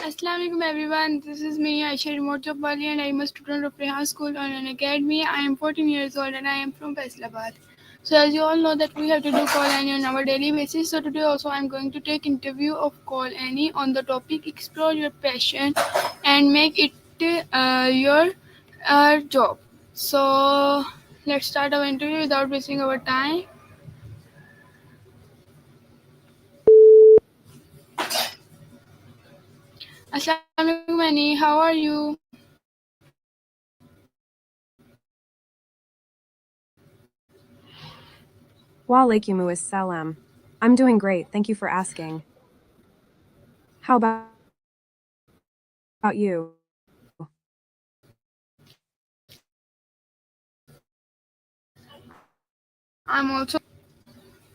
Assalamualaikum everyone. This is me, Aisha Remote Job Wali, and I am a student of Rehan School on an academy. I am 14 years old and I am from Faisalabad. So as you all know that we have to do call Annie on our daily basis. So today also I am going to take interview of call Annie on the topic explore your passion and make it your job. So let's start our interview without wasting our time. Assalamualaikum Annie, how are you? Walaikum assalam. I'm doing great, thank you for asking. How about you? I'm also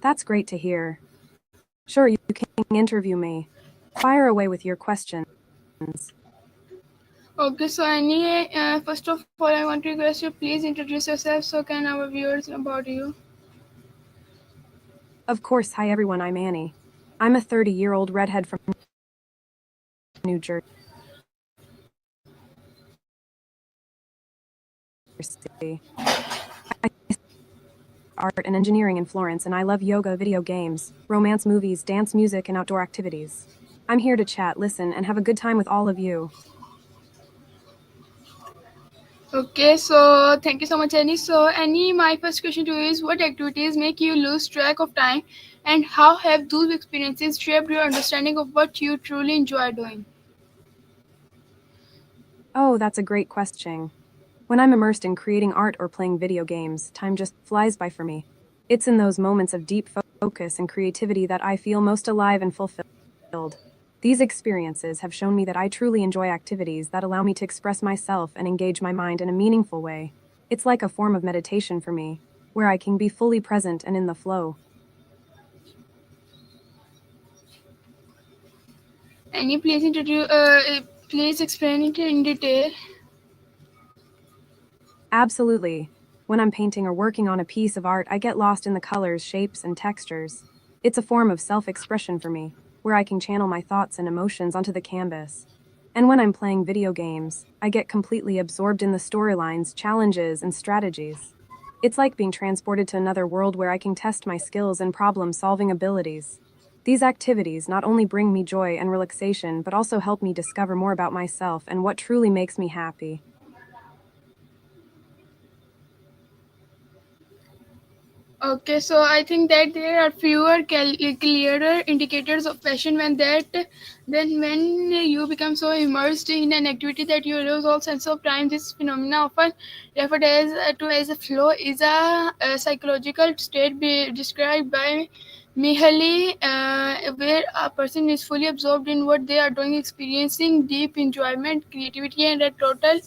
That's great to hear. Sure, you can interview me. Fire away with your questions. okay. So Annie, first of all, I want to request you please introduce yourself so can our viewers know about you. Of course, hi everyone, I'm Annie. I'm a 30-year-old redhead from New Jersey. I art and engineering in Florence, and I love yoga, video games, romance movies, dance music, and outdoor activities. I'm here to chat, listen, and have a good time with all of you. Okay, so thank you so much, Annie. So Annie, my first question to you is what activities make you lose track of time and how have those experiences shaped your understanding of what you truly enjoy doing? Oh, that's a great question. When I'm immersed in creating art or playing video games, time just flies by for me. It's in those moments of deep focus and creativity that I feel most alive and fulfilled. These experiences have shown me that I truly enjoy activities that allow me to express myself and engage my mind in a meaningful way. It's like a form of meditation for me, where I can be fully present and in the flow. Annie, please explain it in detail. Absolutely. When I'm painting or working on a piece of art, I get lost in the colors, shapes, and textures. It's a form of self expression for me, where I can channel my thoughts and emotions onto the canvas. And when I'm playing video games, I get completely absorbed in the storylines, challenges, and strategies. It's like being transported to another world where I can test my skills and problem solving abilities. These activities not only bring me joy and relaxation, but also help me discover more about myself and what truly makes me happy. Okay, so I think that there are fewer clearer indicators of passion than when you become so immersed in an activity that you lose all sense of time. This phenomena, often referred as a flow, is a psychological state described by Mihaly, where a person is fully absorbed in what they are doing, experiencing deep enjoyment, creativity, and a total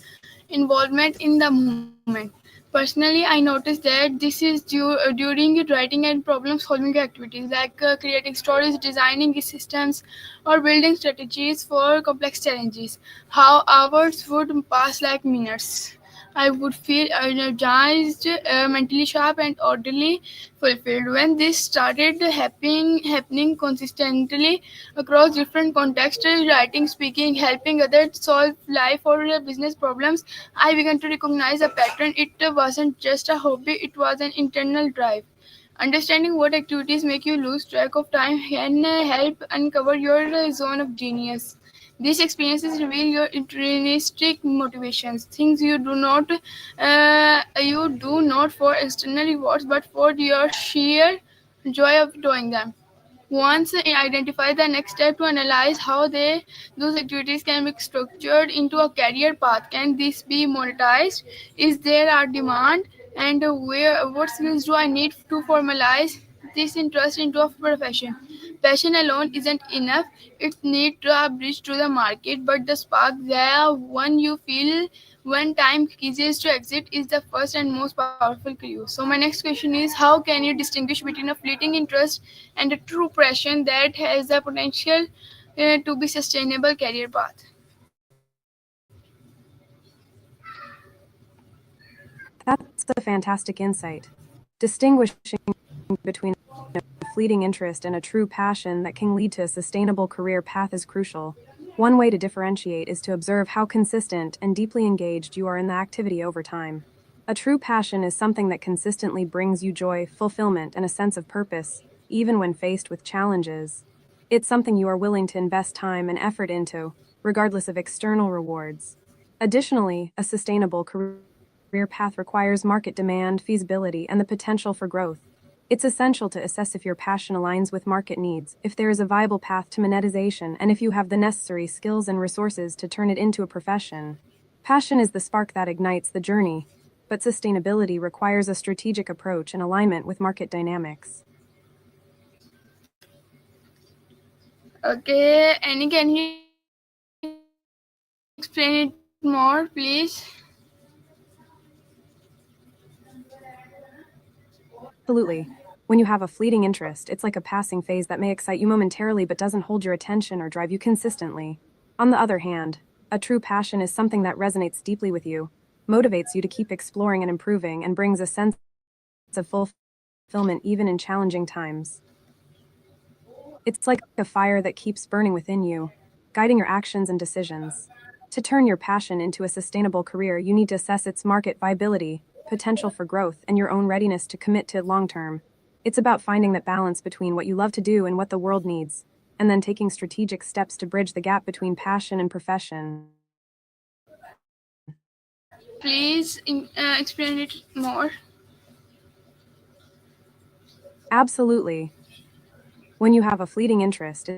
involvement in the moment. Personally, I noticed that this is during writing and problem solving activities like creating stories, designing systems, or building strategies for complex challenges. How hours would pass like minutes. I would feel energized, mentally sharp, and orderly fulfilled. When this started happening consistently across different contexts, writing, speaking, helping others solve life or business problems, I began to recognize a pattern. It wasn't just a hobby, it was an internal drive. Understanding what activities make you lose track of time can help uncover your zone of genius. These experiences reveal your intrinsic motivations, things you do not for external rewards, but for your sheer joy of doing them. Once identify the next step to analyze how those activities can be structured into a career path. Can this be monetized? Is there a demand? And what skills do I need to formalize this interest into a profession? Passion alone isn't enough. It needs a bridge to the market, but the spark, the one you feel when time ceases to exist, is the first and most powerful clue. So my next question is, how can you distinguish between a fleeting interest and a true passion that has the potential to be sustainable career path? That's a fantastic insight. Distinguishing between a fleeting interest and a true passion that can lead to a sustainable career path is crucial. One way to differentiate is to observe how consistent and deeply engaged you are in the activity over time. A true passion is something that consistently brings you joy, fulfillment, and a sense of purpose, even when faced with challenges. It's something you are willing to invest time and effort into, regardless of external rewards. Additionally, a sustainable career path requires market demand, feasibility, and the potential for growth. It's essential to assess if your passion aligns with market needs, if there is a viable path to monetization, and if you have the necessary skills and resources to turn it into a profession. Passion is the spark that ignites the journey, but sustainability requires a strategic approach and alignment with market dynamics. Okay, Annie, can you explain it more, please? Absolutely. When you have a fleeting interest, it's like a passing phase that may excite you momentarily but doesn't hold your attention or drive you consistently. On the other hand, a true passion is something that resonates deeply with you, motivates you to keep exploring and improving, and brings a sense of fulfillment even in challenging times. It's like a fire that keeps burning within you, guiding your actions and decisions. To turn your passion into a sustainable career, you need to assess its market viability, potential for growth, and your own readiness to commit to it long term. It's about finding that balance between what you love to do and what the world needs, and then taking strategic steps to bridge the gap between passion and profession. Please explain it more. Absolutely. When you have a fleeting interest,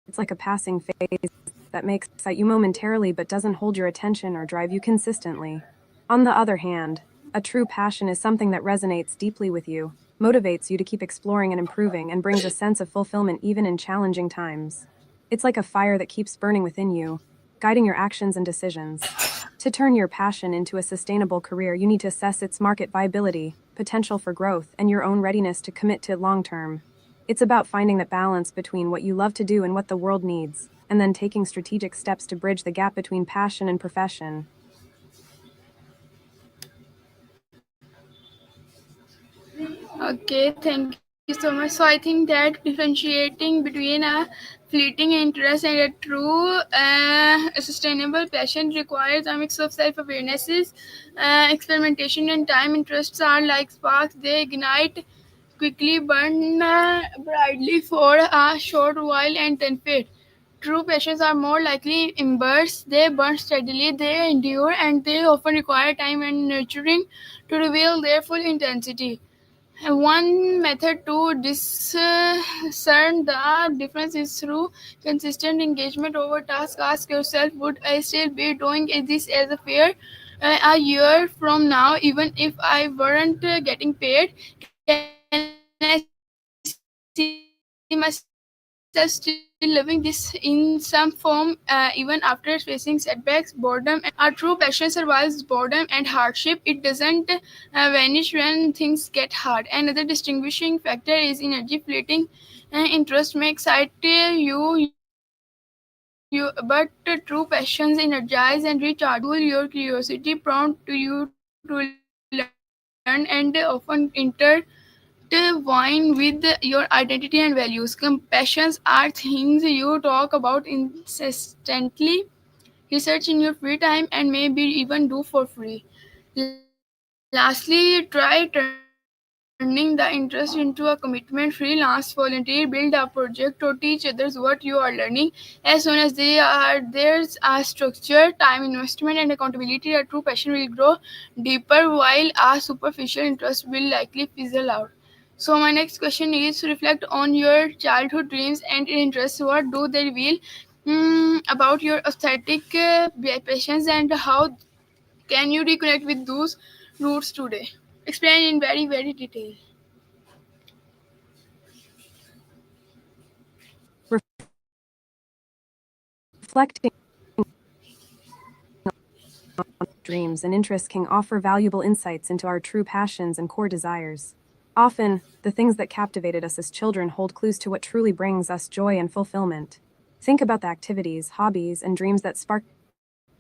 it's like a passing phase that may excite you momentarily but doesn't hold your attention or drive you consistently. On the other hand, a true passion is something that resonates deeply with you, motivates you to keep exploring and improving, and brings a sense of fulfillment even in challenging times. It's like a fire that keeps burning within you, guiding your actions and decisions. To turn your passion into a sustainable career, you need to assess its market viability, potential for growth, and your own readiness to commit to it long term. It's about finding that balance between what you love to do and what the world needs, and then taking strategic steps to bridge the gap between passion and profession. Okay, thank you so much. So I think that differentiating between a fleeting interest and a true sustainable passion requires a mix of self-awareness, experimentation, and time. Interests are like sparks; they ignite quickly, burn brightly for a short while, and then fade. True passions are more likely embers. They burn steadily, they endure, and they often require time and nurturing to reveal their full intensity. And one method to discern the difference is through consistent engagement over tasks. Ask yourself, would I still be doing this as a fair a year from now, even if I weren't getting paid? Can I see myself still living this in some form, even after facing setbacks, boredom, and hardship? A true passion survives boredom and hardship. It doesn't vanish when things get hard. Another distinguishing factor is energy. Fleeting interest may excite but true passions energize and recharge you. They fuel your curiosity, prompt you to learn, and often intertwine with your identity and values. Compassions are things you talk about incessantly, research in your free time, and maybe even do for free. Lastly, try turning the interest into a commitment. Freelance, volunteer, build a project, or teach others what you are learning. As soon as there's a structure, time investment, and accountability, a true passion will grow deeper while a superficial interest will likely fizzle out. So my next question is to reflect on your childhood dreams and interests. What do they reveal about your aesthetic passions, and how can you reconnect with those roots today? Explain in very detail. Reflecting dreams and interests can offer valuable insights into our true passions and core desires. Often, the things that captivated us as children hold clues to what truly brings us joy and fulfillment. Think about the activities, hobbies, and dreams that sparked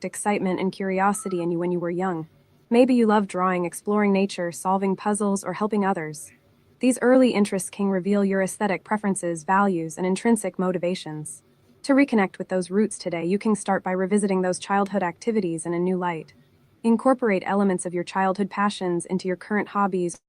excitement and curiosity in you when you were young. Maybe you love drawing, exploring nature, solving puzzles, or helping others. These early interests can reveal your aesthetic preferences, values, and intrinsic motivations. To reconnect with those roots today, you can start by revisiting those childhood activities in a new light. Incorporate elements of your childhood passions into your current hobbies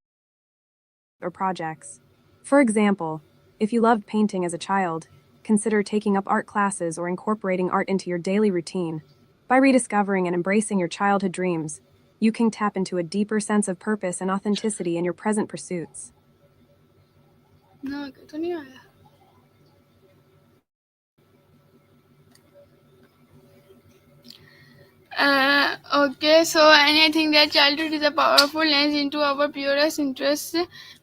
or projects. For example, if you loved painting as a child, consider taking up art classes or incorporating art into your daily routine. By rediscovering and embracing your childhood dreams, you can tap into a deeper sense of purpose and authenticity in your present pursuits. ना तो नहीं आया. Okay, so and I think that childhood is a powerful lens into our purest interests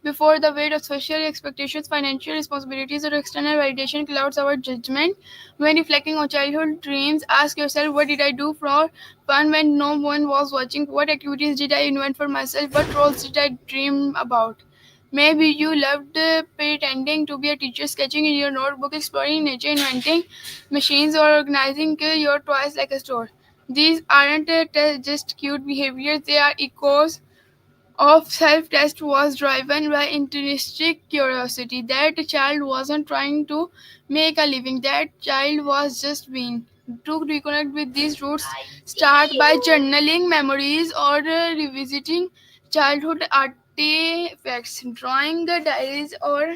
before the weight of social expectations, financial responsibilities, or external validation clouds our judgment. When reflecting on childhood dreams, ask yourself, what did I do for fun when no one was watching? What activities did I invent for myself? What roles did I dream about? Maybe you loved pretending to be a teacher, sketching in your notebook, exploring nature, inventing machines, or organizing your toys like a store. These aren't just cute behaviors, they are echoes of self-test was driven by intrinsic curiosity. That child wasn't trying to make a living, that child was just being. To reconnect with these roots, start by journaling memories or revisiting childhood artifacts, drawing the diaries, or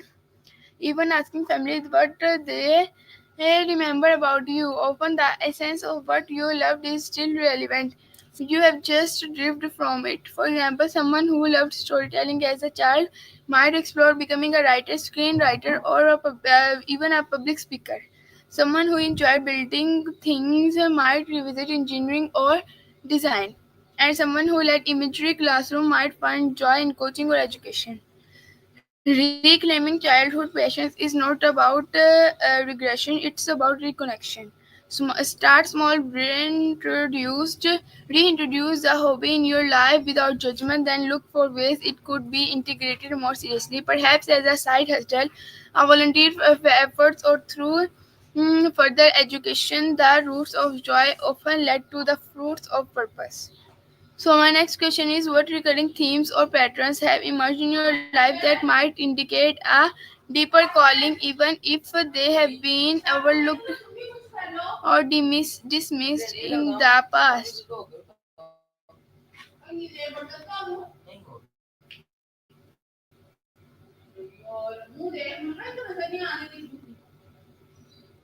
even asking families what they remember about you. Often the essence of what you loved is still relevant. You have just drifted from it. For example, someone who loved storytelling as a child might explore becoming a writer, screenwriter, or even a public speaker. Someone who enjoyed building things might revisit engineering or design. And someone who led imagery classroom might find joy in coaching or education. Reclaiming childhood passions is not about regression, it's about reconnection. Start small, reintroduce the hobby in your life without judgment, then look for ways it could be integrated more seriously, perhaps as a side hustle, a volunteer efforts, or through further education. The roots of joy often led to the fruits of purpose. So my next question is, what recurring themes or patterns have emerged in your life that might indicate a deeper calling even if they have been overlooked or dismissed in the past?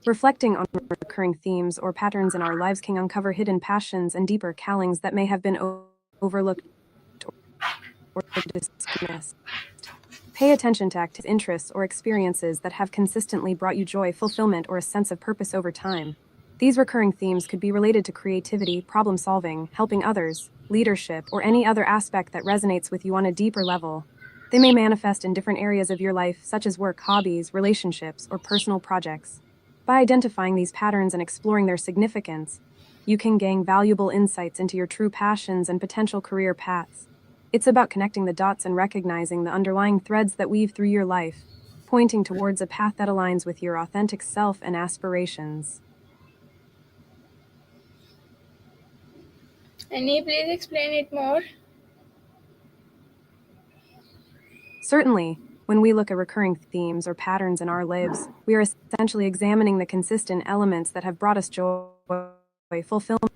Reflecting on recurring themes or patterns in our lives can uncover hidden passions and deeper callings that may have been overlooked or dismissed. Pay attention to active interests or experiences that have consistently brought you joy, fulfillment, or a sense of purpose over time. These recurring themes could be related to creativity, problem solving, helping others, leadership, or any other aspect that resonates with you on a deeper level. They may manifest in different areas of your life, such as work, hobbies, relationships, or personal projects. By identifying these patterns and exploring their significance, you can gain valuable insights into your true passions and potential career paths. It's about connecting the dots and recognizing the underlying threads that weave through your life, pointing towards a path that aligns with your authentic self and aspirations. Can you please explain it more? Certainly, when we look at recurring themes or patterns in our lives, we are essentially examining the consistent elements that have brought us joy, fulfillment,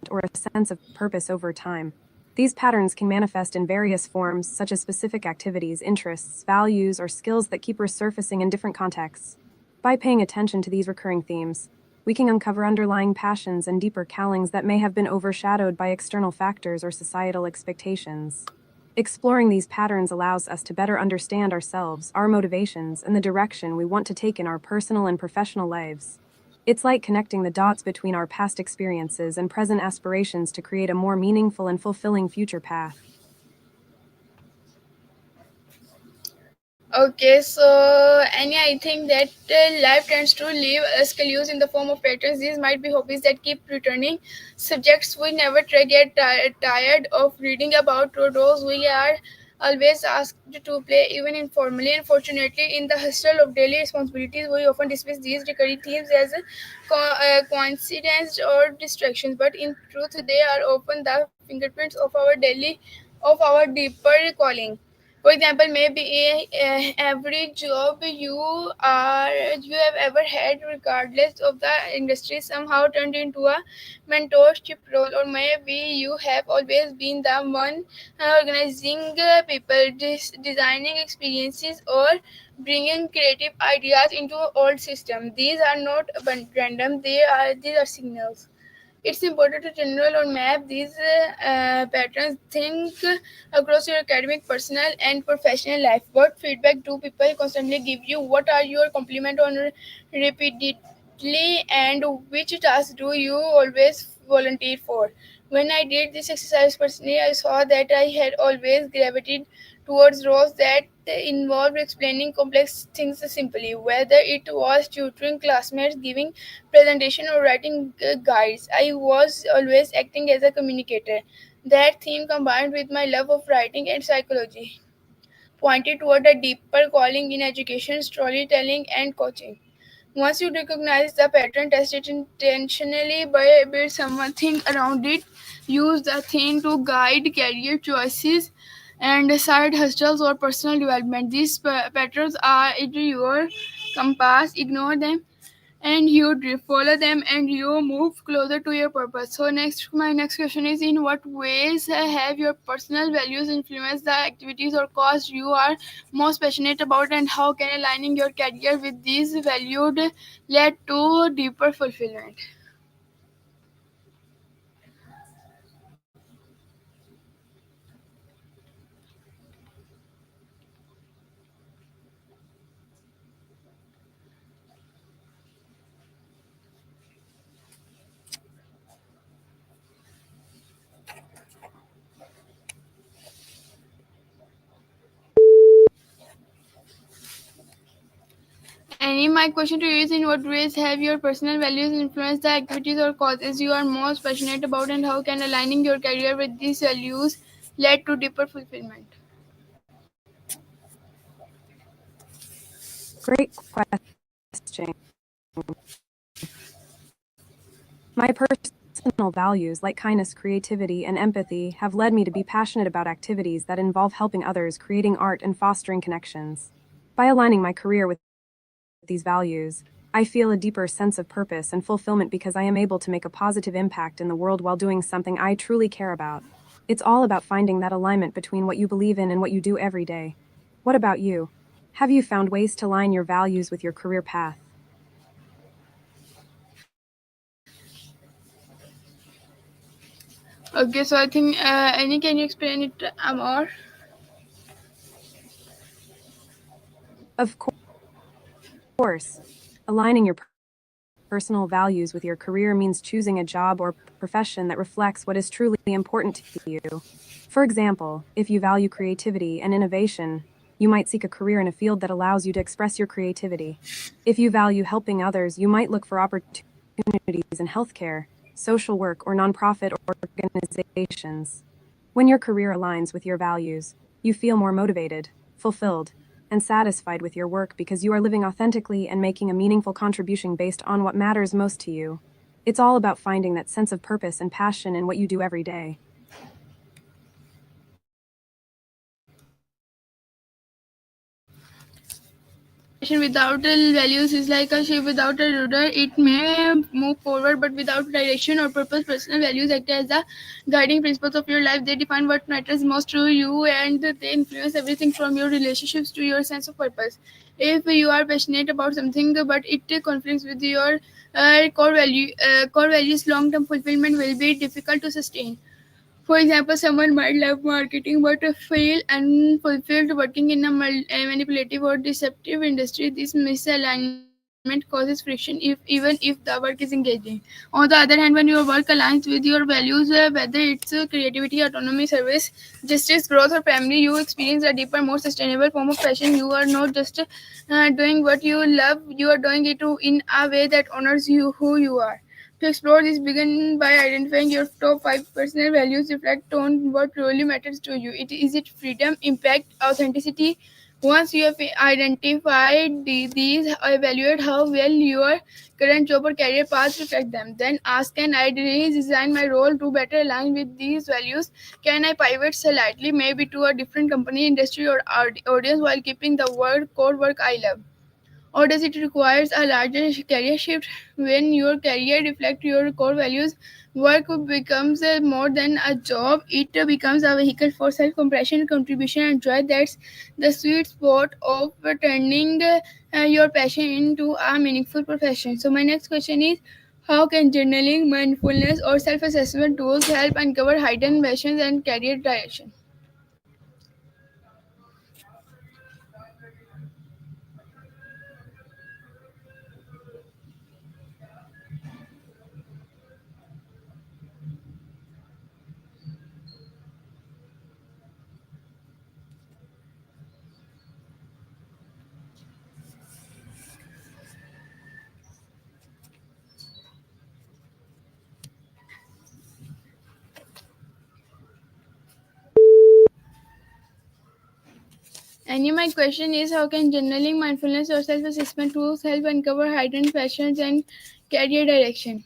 or a sense of purpose over time. These patterns can manifest in various forms, such as specific activities, interests, values, or skills that keep resurfacing in different contexts. By paying attention to these recurring themes, we can uncover underlying passions and deeper callings that may have been overshadowed by external factors or societal expectations. Exploring these patterns allows us to better understand ourselves, our motivations, and the direction we want to take in our personal and professional lives. It's like connecting the dots between our past experiences and present aspirations to create a more meaningful and fulfilling future path. Okay, so and yeah, I think that life tends to leave us clues in the form of patterns. These might be hobbies that keep returning, subjects we never get tired of reading about, or those we are always asked to play, even informally. Unfortunately, in the hustle of daily responsibilities, we often dismiss these recurring themes as a coincidence or distractions. But in truth, they are often the fingerprints of our deeper calling. For example, maybe every job you have ever had, regardless of the industry, somehow turned into a mentorship role, or maybe you have always been the one organizing people, designing experiences, or bringing creative ideas into old system. These are not random; these are signals. It's important to general or map these patterns. Think across your academic, personal, and professional life. What feedback do people constantly give you? What are your compliment on repeatedly? And which tasks do you always volunteer for? When I did this exercise personally, I saw that I had always gravitated towards roles that involved explaining complex things simply, whether it was tutoring classmates, giving presentation, or writing guides. I was always acting as a communicator. That theme, combined with my love of writing and psychology, pointed toward a deeper calling in education, storytelling, and coaching. Once you recognize the pattern, test it intentionally, build something around it, use the thing to guide career choices and side hustles or personal development. These patterns are your compass. Ignore them and you follow them and you move closer to your purpose. So my next question is, in what ways have your personal values influenced the activities or cause you are most passionate about, and how can aligning your career with these values lead to deeper fulfillment? My question to you is, in what ways have your personal values influenced the activities or causes you are most passionate about, and how can aligning your career with these values lead to deeper fulfillment? Great question. My personal values, like kindness, creativity, and empathy, have led me to be passionate about activities that involve helping others, creating art, and fostering connections. By aligning my career with these values, I feel a deeper sense of purpose and fulfillment because I am able to make a positive impact in the world while doing something I truly care about. It's all about finding that alignment between what you believe in and what you do every day. What about you? Have you found ways to align your values with your career path? Okay, so I think Annie, can you explain it more? Of course, aligning your personal values with your career means choosing a job or profession that reflects what is truly important to you. For example, if you value creativity and innovation, you might seek a career in a field that allows you to express your creativity. If you value helping others, you might look for opportunities in healthcare, social work, or nonprofit organizations. When your career aligns with your values, you feel more motivated, fulfilled, and satisfied with your work because you are living authentically and making a meaningful contribution based on what matters most to you. It's all about finding that sense of purpose and passion in what you do every day. Without values is like a ship without a rudder. It may move forward, but without direction or purpose. Personal values act as the guiding principles of your life. They define what matters most to you, and they influence everything from your relationships to your sense of purpose. If you are passionate about something, but it conflicts with your core values, long-term fulfillment will be difficult to sustain. For example, someone might love marketing but feel unfulfilled working in a manipulative or deceptive industry. This misalignment causes friction even if the work is engaging. On the other hand, when your work aligns with your values, whether it's creativity, autonomy, service, justice, growth, or family, you experience a deeper, more sustainable form of passion. You are not just doing what you love; you are doing it in a way that honors you who you are. To explore this, begin by identifying your top 5 personal values. Reflect on what really matters to you. Is it freedom, impact, authenticity, Once you have identified these, evaluate how well your current job or career path reflect them. Then ask, can I redesign my role to better align with these values? Can I pivot slightly, maybe to a different company, industry, or audience while keeping the core work I love? Or does it require a larger career shift? When your career reflects your core values, work becomes more than a job. It becomes a vehicle for self-compassion, contribution, and joy. That's the sweet spot of turning your passion into a meaningful profession. So my next question is, how can journaling, mindfulness, or self-assessment tools help uncover hidden passions and career direction? And my question is, how can journaling, mindfulness, or self-assessment tools help uncover hidden passions and career direction?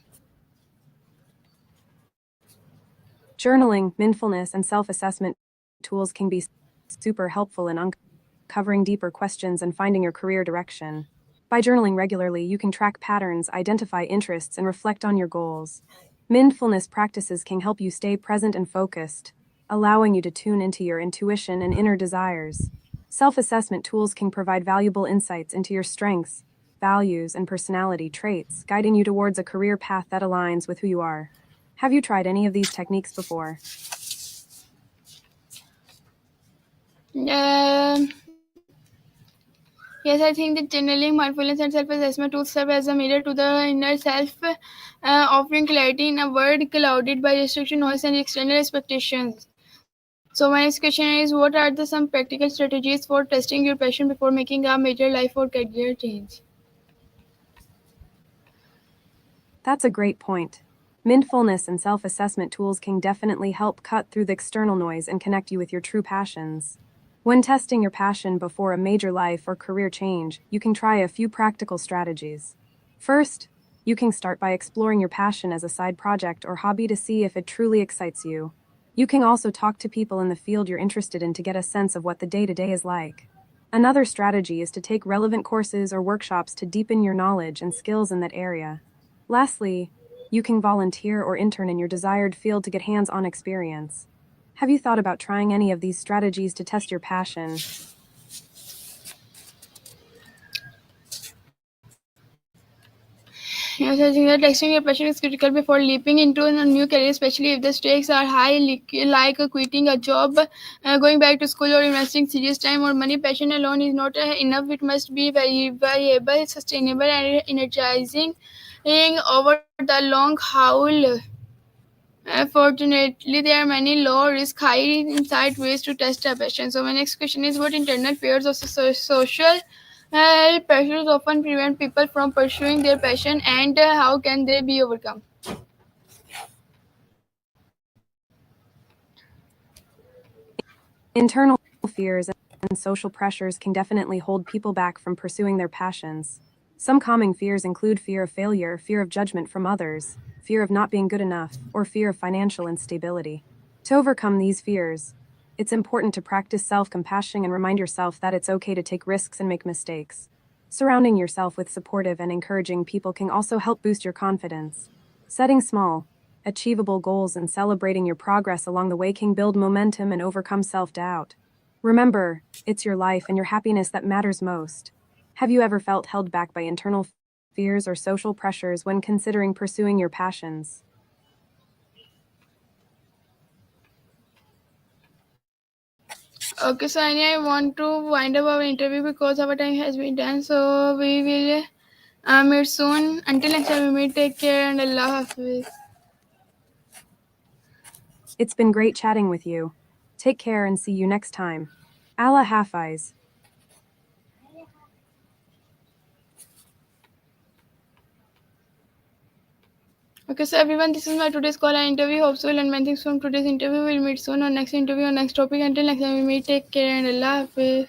Journaling, mindfulness, and self assessment tools can be super helpful in uncovering deeper questions and finding your career direction. By journaling regularly, you can track patterns, identify interests, and reflect on your goals. Mindfulness practices can help you stay present and focused, allowing you to tune into your intuition and inner desires. Self assessment tools can provide valuable insights into your strengths, values, and personality traits, guiding you towards a career path that aligns with who you are. Have you tried any of these techniques before? Um, yes, I think that journaling, mindfulness, and self-assessment tools serve as a mirror to the inner self, offering clarity in a world clouded by restriction, noise, and external expectations. So my next question is, what are some practical strategies for testing your passion before making a major life or career change? That's a great point. Mindfulness and self assessment tools can definitely help cut through the external noise and connect you with your true passions. When testing your passion before a major life or career change, you can try a few practical strategies. First, you can start by exploring your passion as a side project or hobby to see if it truly excites you. You can also talk to people in the field you're interested in to get a sense of what the day to day is like. Another strategy is to take relevant courses or workshops to deepen your knowledge and skills in that area. Lastly, you can volunteer or intern in your desired field to get hands on experience. Have you thought about trying any of these strategies to test your passion? Yes, I think that testing your passion is critical before leaping into a new career, especially if the stakes are high, like quitting a job, going back to school, or investing serious time or money. Passion alone is not enough. It must be very variable, sustainable, and energizing over the long haul. Fortunately, there are many low risk, high insight ways to test a passion. So, my next question is, what internal fears or social pressures often prevent people from pursuing their passion, and how can they be overcome? Internal fears and social pressures can definitely hold people back from pursuing their passions. Some common fears include fear of failure, fear of judgment from others, fear of not being good enough, or fear of financial instability. To overcome these fears, it's important to practice self compassion and remind yourself that it's okay to take risks and make mistakes. Surrounding yourself with supportive and encouraging people can also help boost your confidence. Setting small, achievable goals and celebrating your progress along the way can build momentum and overcome self doubt. Remember, it's your life and your happiness that matters most. Have you ever felt held back by internal fears or social pressures when considering pursuing your passions? Okay, so Anya, I want to wind up our interview because our time has been done. So, we will meet soon. Until next time, we meet. Take care and Allah Hafiz. It's been great chatting with you. Take care and see you next time. Allah Hafiz. Okay, so everyone, this is my today's call and interview. Hope so, and many things from today's interview. We'll meet soon on next interview on next topic. Until next time, we meet. Take care and Allah Hafiz.